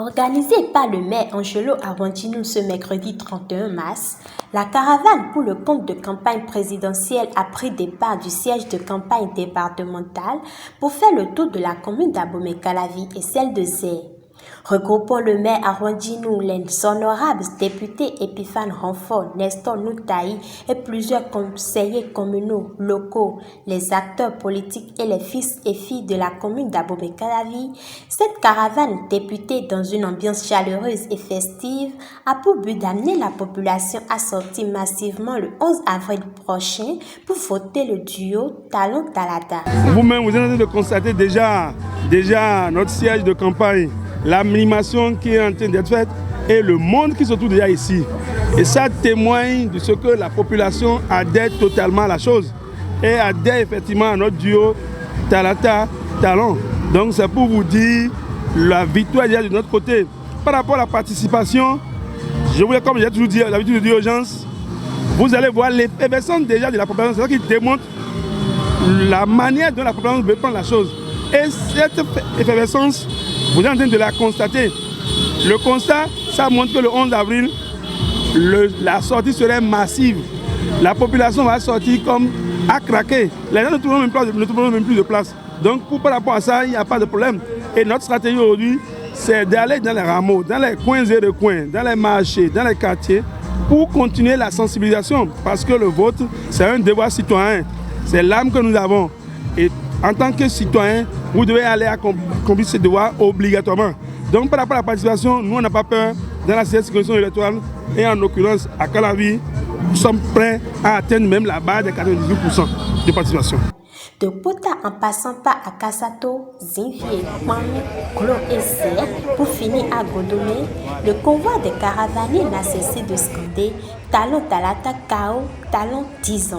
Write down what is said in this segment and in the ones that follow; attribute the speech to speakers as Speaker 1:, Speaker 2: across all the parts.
Speaker 1: Organisée par le maire Angelo Arwandjinou ce mercredi 31 mars, la caravane pour le compte de campagne présidentielle a pris départ du siège de campagne départemental pour faire le tour de la commune d'Abomey-Calavi et celle de Zé. Regroupant le maire Arwandjinou, les honorables députés Epiphane Renfort, Nestor Noutaï et plusieurs conseillers communaux locaux, les acteurs politiques et les fils et filles de la commune d'Abomey-Calavi, cette caravane députée dans une ambiance chaleureuse et festive a pour but d'amener la population à sortir massivement le 11 avril prochain pour voter le duo Talon Talata.
Speaker 2: Vous-même, vous êtes en train de constater déjà notre siège de campagne, l'animation qui est en train d'être faite et le monde qui se trouve déjà ici. Et ça témoigne de ce que la population adhère totalement à la chose et adhère effectivement à notre duo Talata Talon. Donc c'est pour vous dire la victoire est déjà de notre côté. Par rapport à la participation, je voulais, comme j'ai toujours dit, l'habitude de dire aux gens, vous allez voir l'effervescence déjà de la population. C'est ça qui démontre la manière dont la population veut prendre la chose. Et cette effervescence, vous êtes en train de la constater. Le constat, ça montre que le 11 avril, la sortie serait massive. La population va sortir comme à craquer. Les gens ne trouveront même plus de place. Donc, par rapport à ça, il n'y a pas de problème. Et notre stratégie aujourd'hui, c'est d'aller dans les rameaux, dans les coins et recoins, dans les marchés, dans les quartiers, pour continuer la sensibilisation. Parce que le vote, c'est un devoir citoyen. C'est l'âme que nous avons. Et en tant que citoyen, vous devez aller accomplir ce devoir obligatoirement. Donc par rapport à la participation, nous on n'a pas peur dans la circonscription électorale et en l'occurrence à Calavi, nous sommes prêts à atteindre même la barre des 98% de participation.
Speaker 1: De Pota en passant par Akasato, Zinfie, Kwame, Klo et Zé, pour finir à Godomé, le convoi des caravaniers n'a cessé de scander Talon Talata Kao, Talon 10 ans.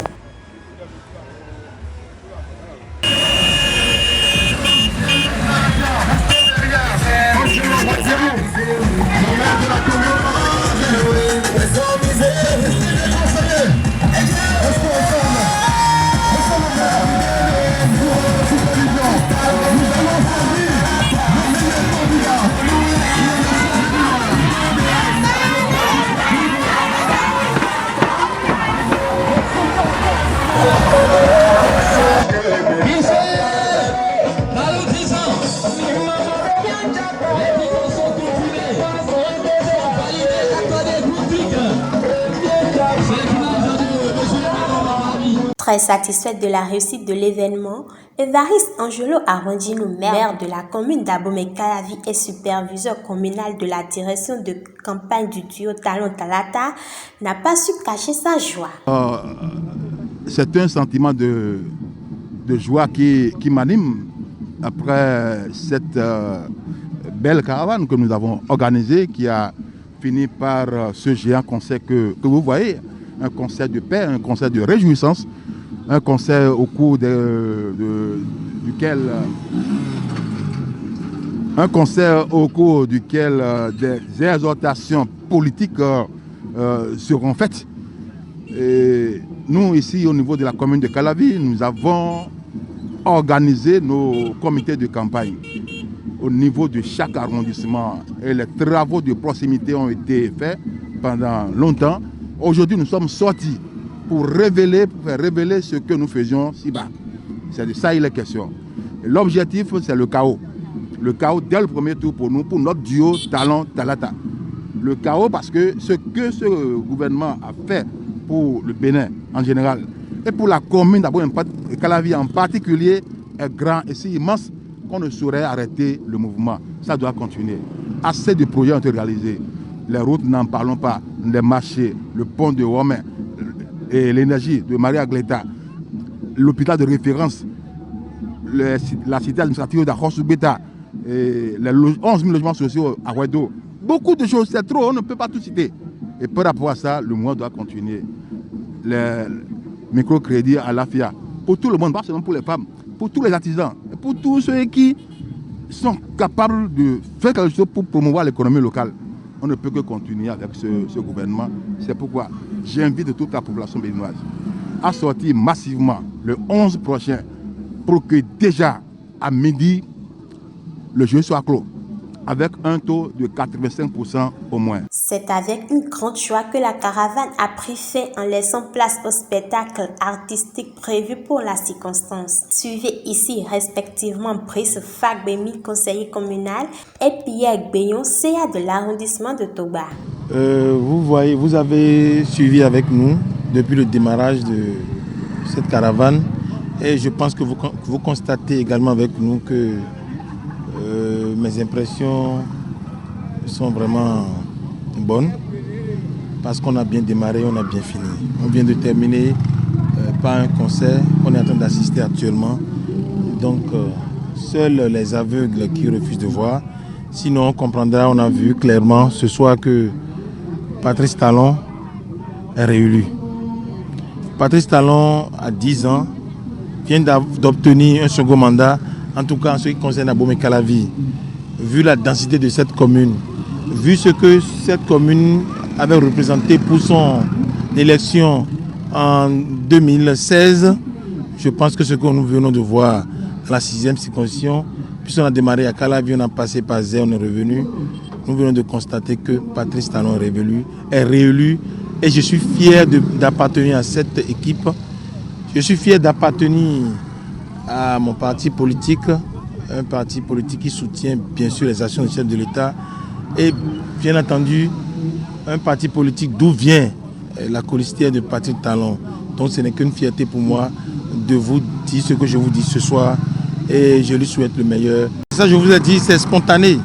Speaker 1: Très satisfaite de la réussite de l'événement, Évariste Angelo Arwandjinou, maire de la commune d'Abomey-Calavi et superviseur communal de la direction de campagne du duo Talon Talata, n'a pas su cacher sa joie.
Speaker 3: C'est un sentiment de joie qui m'anime après cette belle caravane que nous avons organisée, qui a fini par ce géant concert que vous voyez, un concert de paix, un concert de réjouissance, un concert au cours duquel des exhortations politiques seront faites. Et nous, ici, au niveau de la commune de Calavi, nous avons organisé nos comités de campagne au niveau de chaque arrondissement. Et les travaux de proximité ont été faits pendant longtemps. Aujourd'hui, nous sommes sortis pour faire révéler ce que nous faisions si bas. C'est de ça il est question. L'objectif, c'est le chaos. Le chaos dès le premier tour pour nous, pour notre duo Talon Talata. Le chaos parce que ce gouvernement a fait pour le Bénin en général et pour la commune d'Abomey-Calavi en particulier est grand et si immense qu'on ne saurait arrêter le mouvement. Ça doit continuer. Assez de projets ont été réalisés. Les routes, n'en parlons pas. Les marchés, le pont de Romain, et l'énergie de Maria Gleta, l'hôpital de référence, la cité administrative d'Arrosu-Beta, les 11 000 logements sociaux à Ouedo. Beaucoup de choses, c'est trop, on ne peut pas tout citer. Et par rapport à ça, le mouvement doit continuer. Les microcrédits à l'AFIA, pour tout le monde, pas seulement pour les femmes, pour tous les artisans, et pour tous ceux qui sont capables de faire quelque chose pour promouvoir l'économie locale. On ne peut que continuer avec ce gouvernement. C'est pourquoi j'invite toute la population béninoise à sortir massivement le 11 prochain pour que déjà à midi, le jeu soit clos. avec un taux de 85% au moins.
Speaker 1: C'est avec une grande joie que la caravane a pris fin en laissant place au spectacle artistique prévu pour la circonstance. Suivez ici respectivement Brice Fagbemi, conseiller communal, et Pierre Gbeyon, CA de l'arrondissement de Toba.
Speaker 4: Vous avez suivi avec nous depuis le démarrage de cette caravane et je pense que vous constatez également avec nous que mes impressions sont vraiment bonnes parce qu'on a bien démarré, on a bien fini. On vient de terminer par un concert qu'on est en train d'assister actuellement. Donc seuls les aveugles qui refusent de voir. Sinon on comprendra, on a vu clairement ce soir que Patrice Talon est réélu. Patrice Talon, à 10 ans, vient d'obtenir un second mandat, en tout cas en ce qui concerne Abomey-Calavi. Vu la densité de cette commune, vu ce que cette commune avait représenté pour son élection en 2016, je pense que ce que nous venons de voir dans la 6e circonscription, puisqu'on a démarré à Calavi, on a passé par Zé, on est revenu, nous venons de constater que Patrice Talon est réélu et je suis fier d'appartenir à cette équipe. Je suis fier d'appartenir à mon parti politique, un parti politique qui soutient bien sûr les actions du chef de l'État et bien entendu un parti politique d'où vient la colistière de Patrice Talon. Donc ce n'est qu'une fierté pour moi de vous dire ce que je vous dis ce soir et je lui souhaite le meilleur. Ça je vous ai dit, c'est spontané.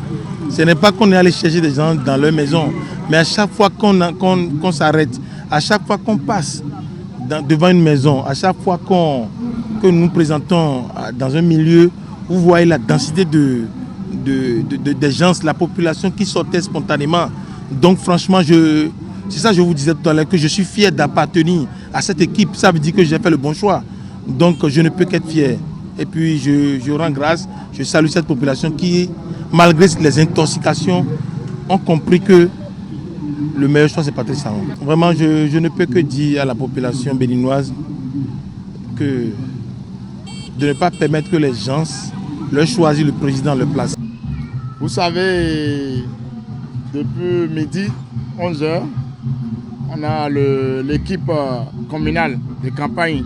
Speaker 4: Ce n'est pas qu'on est allé chercher des gens dans leur maison, mais à chaque fois qu'on s'arrête, à chaque fois qu'on passe devant une maison, à chaque fois que nous nous présentons dans un milieu, vous voyez la densité des gens, la population qui sortait spontanément. Donc franchement, c'est ça que je vous disais tout à l'heure, que je suis fier d'appartenir à cette équipe. Ça veut dire que j'ai fait le bon choix. Donc je ne peux qu'être fier. Et puis je rends grâce, je salue cette population qui, malgré les intoxications, ont compris que le meilleur choix c'est Patrice Talon. Vraiment, je ne peux que dire à la population béninoise que de ne pas permettre que les gens leur choisissent le président, leur place.
Speaker 5: Vous savez, depuis midi, 11h, on a l'équipe communale de campagne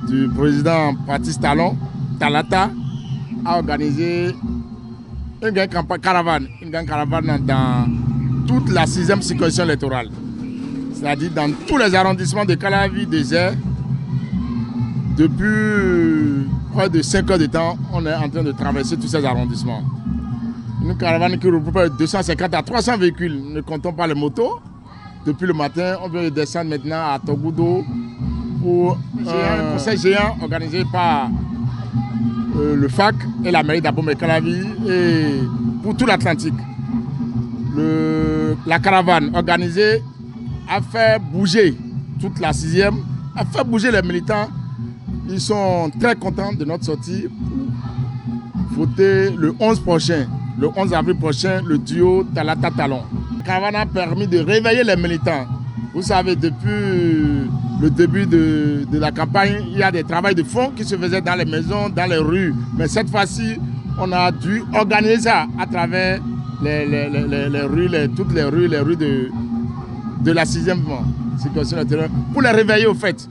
Speaker 5: du président Patrice Talon, Talata, a organisé une grande caravane dans toute la 6e circonscription électorale. C'est-à-dire dans tous les arrondissements de Calavi, de Zé. Depuis près de 5 heures de temps, on est en train de traverser tous ces arrondissements. Une caravane qui regroupe 250 à 300 véhicules, ne comptons pas les motos. Depuis le matin, on vient de descendre maintenant à Togoudo pour un conseil géant organisé par le FAC et la mairie d'Abomey-Calavi et pour tout l'Atlantique. La caravane organisée a fait bouger toute la 6e, a fait bouger les militants. Ils sont très contents de notre sortie pour voter le 11 avril prochain, le duo Talata Talon. La caravane a permis de réveiller les militants. Vous savez, depuis le début de la campagne, il y a des travaux de fond qui se faisaient dans les maisons, dans les rues. Mais cette fois-ci, on a dû organiser ça à travers les rues, toutes les rues de la 6e circonscription électorale, pour les réveiller au fait,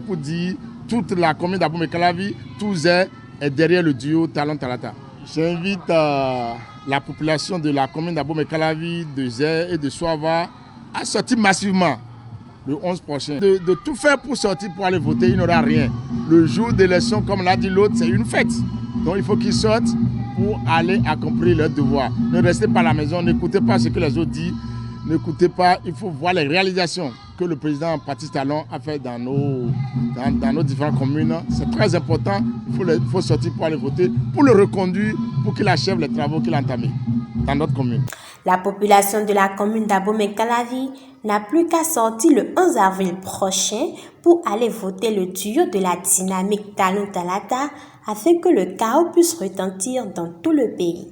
Speaker 5: pour dire toute la commune d'Abomey-Calavi, tout est derrière le duo Talon Talata. J'invite la population de la commune d'Abomey-Calavi, de Zé et de Soava à sortir massivement le 11 prochain. De tout faire pour sortir, pour aller voter, il n'y aura rien. Le jour d'élection, comme l'a dit l'autre, c'est une fête. Donc il faut qu'ils sortent pour aller accomplir leur devoir. Ne restez pas à la maison, n'écoutez pas ce que les autres disent, n'écoutez pas, il faut voir les réalisations que le président Patrice Talon a fait dans nos différentes communes. C'est très important, il faut sortir pour aller voter, pour le reconduire, pour qu'il achève les travaux qu'il a entamés dans notre commune.
Speaker 1: La population de la commune d'Abomey-Calavi n'a plus qu'à sortir le 11 avril prochain pour aller voter le duo de la dynamique Talon Talata afin que le chaos puisse retentir dans tout le pays.